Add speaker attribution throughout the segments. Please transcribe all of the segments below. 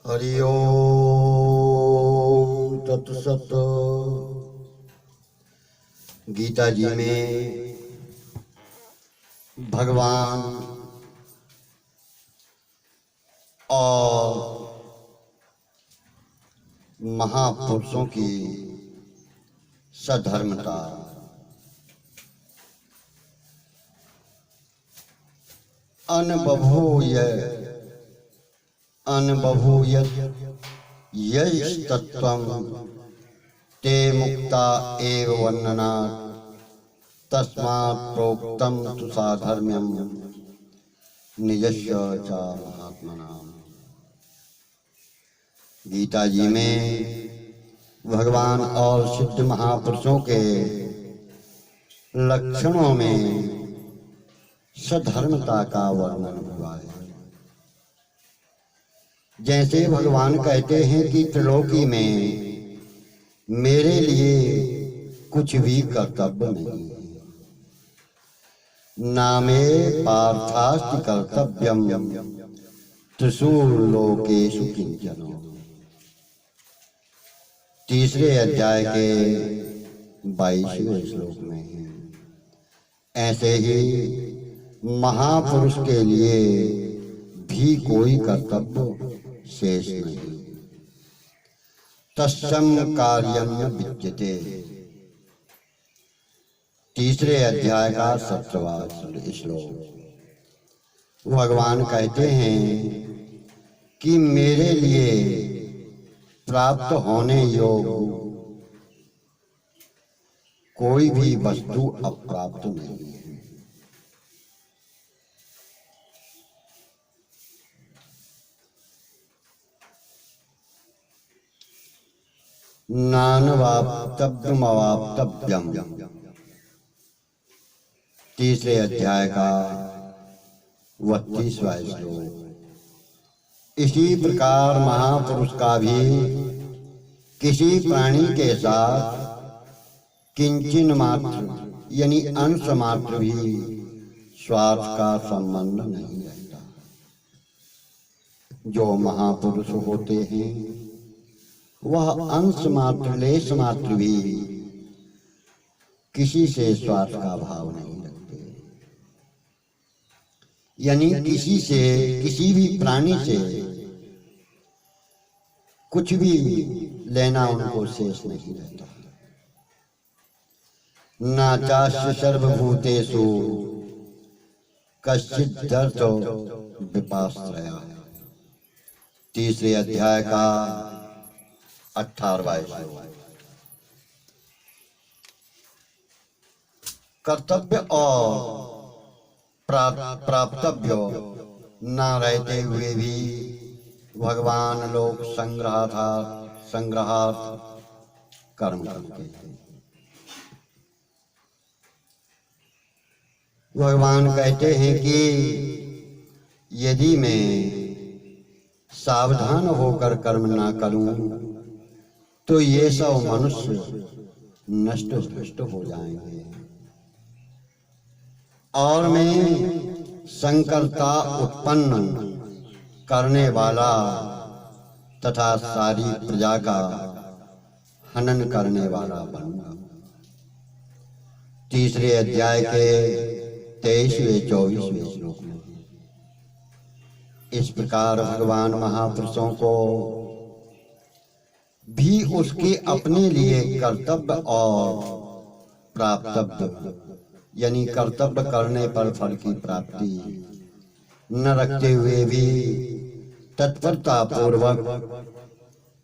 Speaker 1: हरि ओम तत्सत। गीता जी में भगवान और महापुरुषों की सधर्मता, अनबभूयत यस्तत्त्वं ते मुक्ता एव वर्णनात् तस्मात् प्रोक्तं तु साधर्म्यं निजस्य च महात्मनाम्। गीता जी में भगवान और सिद्ध महापुरुषों के लक्षणों में सधर्मता का वर्णन हुआ है। जैसे भगवान कहते हैं कि त्रिलोकी में मेरे लिए कुछ भी कर्तव्य नहीं है, ना मे पार्थास्ति कर्तव्यम त्रिषु लोकेषु किंचन। तीसरे अध्याय के 22वें श्लोक में है। ऐसे ही महापुरुष के लिए भी कोई कर्तव्य शेष नहीं। तस्सम कार्यम न विद्यते। तीसरे अध्याय का 17वां श्लोक। भगवान कहते हैं कि मेरे लिए प्राप्त होने योग्य कोई भी वस्तु अप्राप्त नहीं है। नानवाप्तव्यमवाप्तव्यम। तीसरे अध्याय का 32वां श्लोक। इसी प्रकार महापुरुष का भी किसी प्राणी के साथ किंचन मात्र यानी अंश मात्र भी स्वार्थ का संबंध नहीं रहता। जो महापुरुष होते हैं वह अंश मात्र लेश मात्र भी किसी से स्वार्थ का भाव नहीं रखते। यानी किसी से, किसी भी प्राणी से कुछ भी लेना उनको शेष नहीं रहता। ना चास्य सर्वभूतेषु कश्चित् दर्शो विपाश्रया। तीसरे अध्याय का 18वां श्लोक। कर्तव्य और प्राप्तव्य न रहते हुए भी भगवान लोक संग्रहार्थ कर्म करते हैं। भगवान कहते हैं कि यदि मैं सावधान होकर कर्म ना करूं तो ये सब मनुष्य नष्ट भ्रष्ट हो जाएंगे और मैं संकरता उत्पन्न करने वाला तथा सारी प्रजा का हनन करने वाला बनूंगा। तीसरे अध्याय के 23वें-24वें श्लोक में इस प्रकार भगवान महापुरुषों को भी उसके अपने लिए कर्तव्य और प्राप्तव्य यानी कर्तव्य करने पर फल की प्राप्ति न रखते हुए भी तत्परता पूर्वक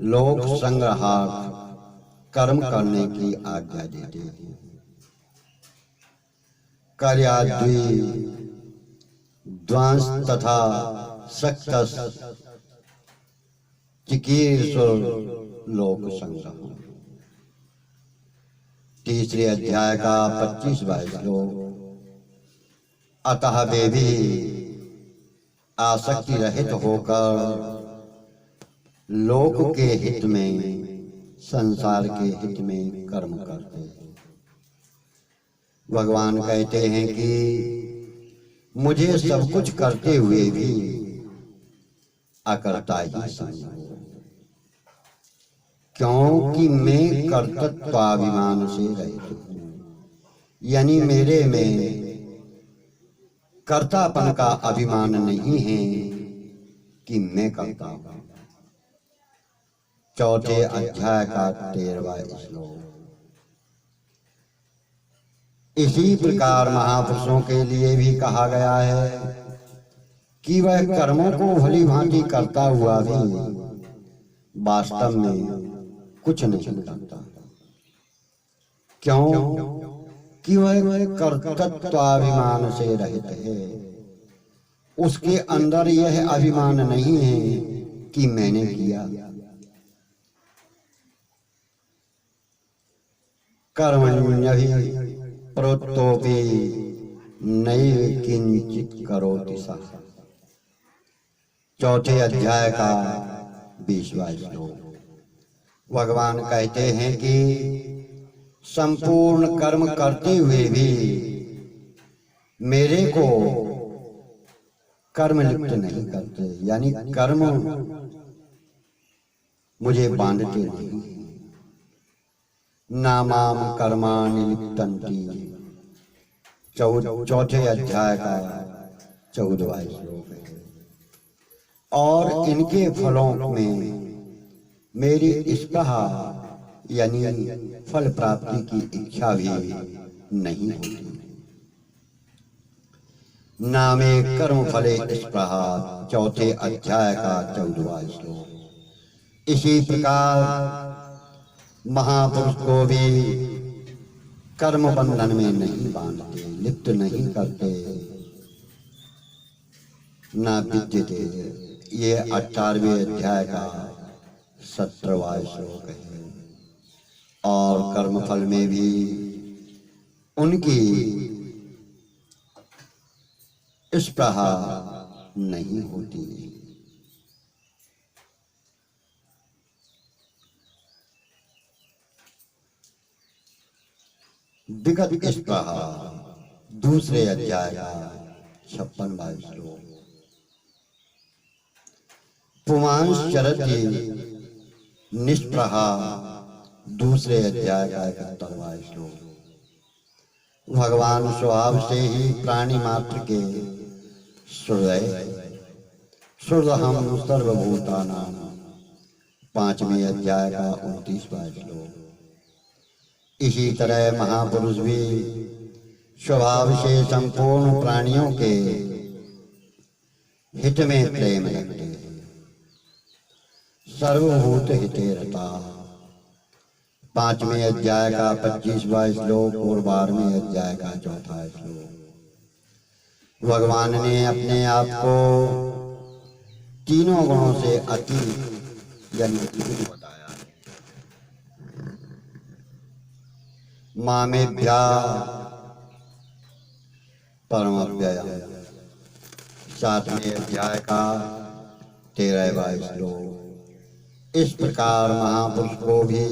Speaker 1: लोक संग्रहार्थ कर्म करने की आज्ञा देते हैं। कार्याद्वी ध्वंस तथा सक्तस चिकीर्षुर लोक संग्रह। तीसरे अध्याय का 25वां श्लोक। अतः वे भी आसक्ति रहित होकर लोक के हित में, संसार के हित में कर्म करते हैं। भगवान कहते हैं कि मुझे सब कुछ करते हुए भी अकर्ता ही समझो, क्योंकि मैं कर्तृत्वाभिमान से रहित हूँ। यानी मेरे में कर्तापन का अभिमान नहीं है कि मैं करता हूँ। चौथे अध्याय का 13वां श्लोक। इसी प्रकार महापुरुषों के लिए भी कहा गया है कि वह कर्मों को भली भांति करता हुआ भी वास्तव में कुछ नहीं करता। क्यों? कि वह कर्तृत्वाभिमान से रहित है। उसके अंदर यह अभिमान नहीं है कि मैंने किया। कर्मण्यभि प्रोक्तोपि नैव किंचित करोति सः। चौथे अध्याय का 20वां श्लोक। भगवान कहते हैं कि संपूर्ण कर्म करते हुए भी मेरे को कर्म लिप्त नहीं करते, यानी कर्म मुझे बांधते नहीं। नामाम कर्माणि लिप्तन्ति। चौथे अध्याय का 14वां श्लोक है। और इनके फलों में मेरी स्पृहा यानी फल प्राप्ति की इच्छा भी नहीं होती। नामे कर्म फले स्पृहा। चौथे अध्याय का 14वां श्लोक। इसी प्रकार महापुरुष को भी कर्म बंधन में नहीं बांधते, लिप्त नहीं करते, ना विद्यते। ये 18वें अध्याय का 17वां श्लोक है। और कर्मफल में भी उनकी स्पृहा नहीं होती। विगत स्पृहा, दूसरे अध्याय का 56वां श्लोक। पुमांस चरति निष्प्रहा, दूसरे अध्याय का 71वां श्लोक। भगवान स्वभाव से ही प्राणी मात्र के हृदय शुद्धहम सर्वभूतानां, 5वें अध्याय का 29वां श्लोक। इसी तरह महापुरुष भी स्वभाव से संपूर्ण प्राणियों के हित में प्रेम रखते हैं। सर्वभूत हिते रता, 5वें अध्याय का 25वां श्लोक और 12वें अध्याय का 4वां श्लोक। भगवान ने अपने आप को तीनों गुणों से अतीत यानी बताया है। मामेभ्या परमव्यय, 7वें अध्याय का 13वां श्लोक। इस प्रकार महापुरुष को भी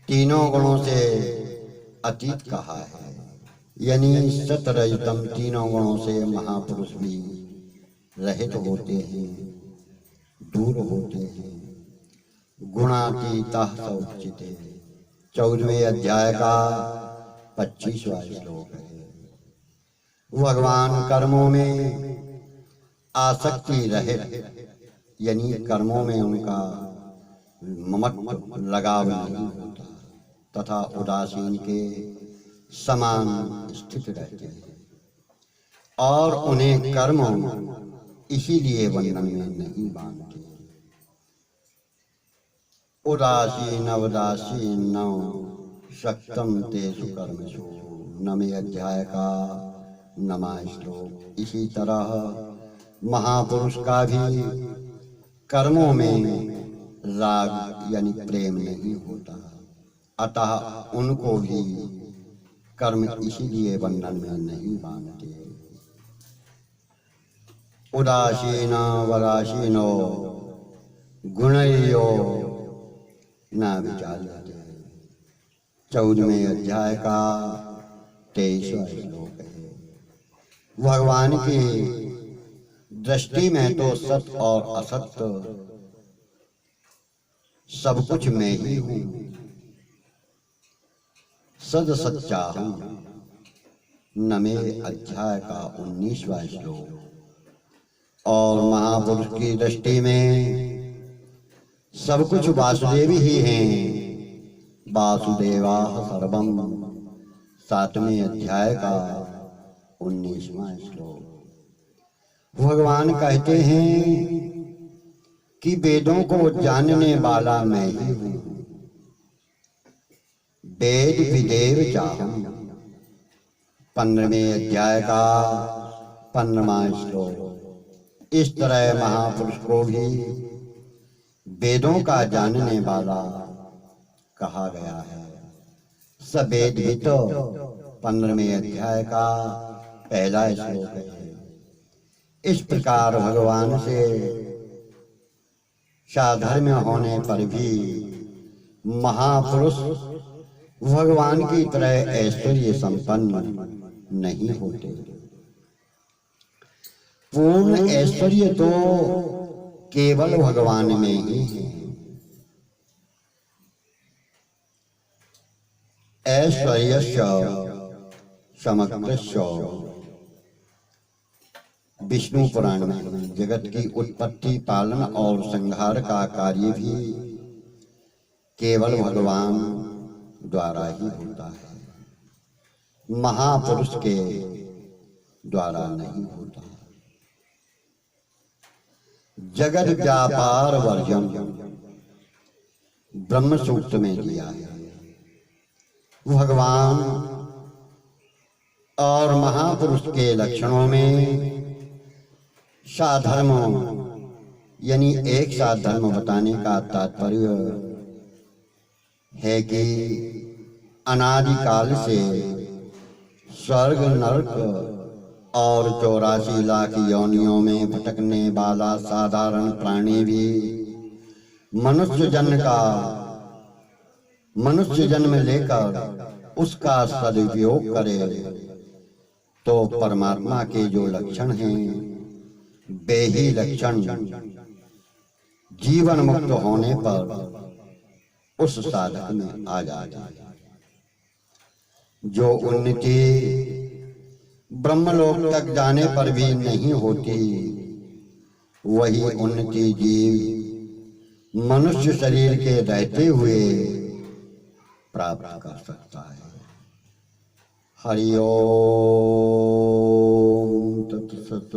Speaker 1: तीनों गुणों से अतीत कहा है, यानी सतरजतम तीनों गुणों से महापुरुष भी रहित होते हैं, दूर होते हैं। गुणातीतः स उच्यते, 14वें अध्याय का 25वां श्लोक है। भगवान कर्मों में आसक्ति रहित, यानी कर्मों में उनका ममत्व लगाव नहीं होता तथा उदासीन के समान स्थित रहते हैं। और उन्हें कर्म इसीलिए बंधन में नहीं बांधते। उदासीन अवदासीन शक्तम तेषु कर्मसु, 9वें अध्याय का 9वां श्लोक। इसी तरह महापुरुष का भी कर्मों में राग यानी प्रेम नहीं होता, अतः उनको भी कर्म इसीलिए बंधन में नहीं बांधते। उदासीन वदासीनो गुणयो न विचार्यते, 14वें अध्याय का 23वां श्लोक है। भगवान की दृष्टि में तो सत्य और असत्य सब कुछ मैं ही हूँ। सद सच्चा हूँ। नवे अध्याय का 19वां श्लोक। और महापुरुष की दृष्टि में सब कुछ वासुदेव ही हैं। वासुदेवा सर्वम, 7वें अध्याय का 19वां श्लोक। भगवान कहते हैं कि वेदों को जानने वाला मैं ही हूँ। वेद विदेव चाहम, 15वें अध्याय का 15वां श्लोक। इस तरह महापुरुष को भी वेदों का जानने वाला कहा गया है। सवेद भी तो 15वें अध्याय का पहला श्लोक है। इस प्रकार भगवान से साधर्म्य होने पर भी महापुरुष भगवान की तरह ऐश्वर्य संपन्न नहीं होते। पूर्ण ऐश्वर्य तो केवल भगवान में ही है। ऐश्वर्यस्य समग्रस्य, विष्णु पुराण में जगत की उत्पत्ति, पालन और संहार का कार्य भी केवल भगवान द्वारा ही होता है, महापुरुष के द्वारा नहीं होता। जगत व्यापार वर्जन ब्रह्म सूक्त में दिया है। भगवान और महापुरुष के लक्षणों में साधर्म यानी एक साथ धर्म बताने का तात्पर्य है कि अनादिकाल से स्वर्ग, नरक और 84 लाख योनियों में भटकने वाला साधारण प्राणी भी मनुष्य जन्म लेकर उसका सदुपयोग करे तो परमात्मा के जो लक्षण हैं वे ही लक्षण जीवन मुक्त होने पर उस साधक में आ जाते हैं। जो उन्नति ब्रह्मलोक तक जाने पर भी नहीं होती, वही उन्नति जीव मनुष्य शरीर के रहते हुए प्राप्त कर सकता है। हरि ओम तत्सत।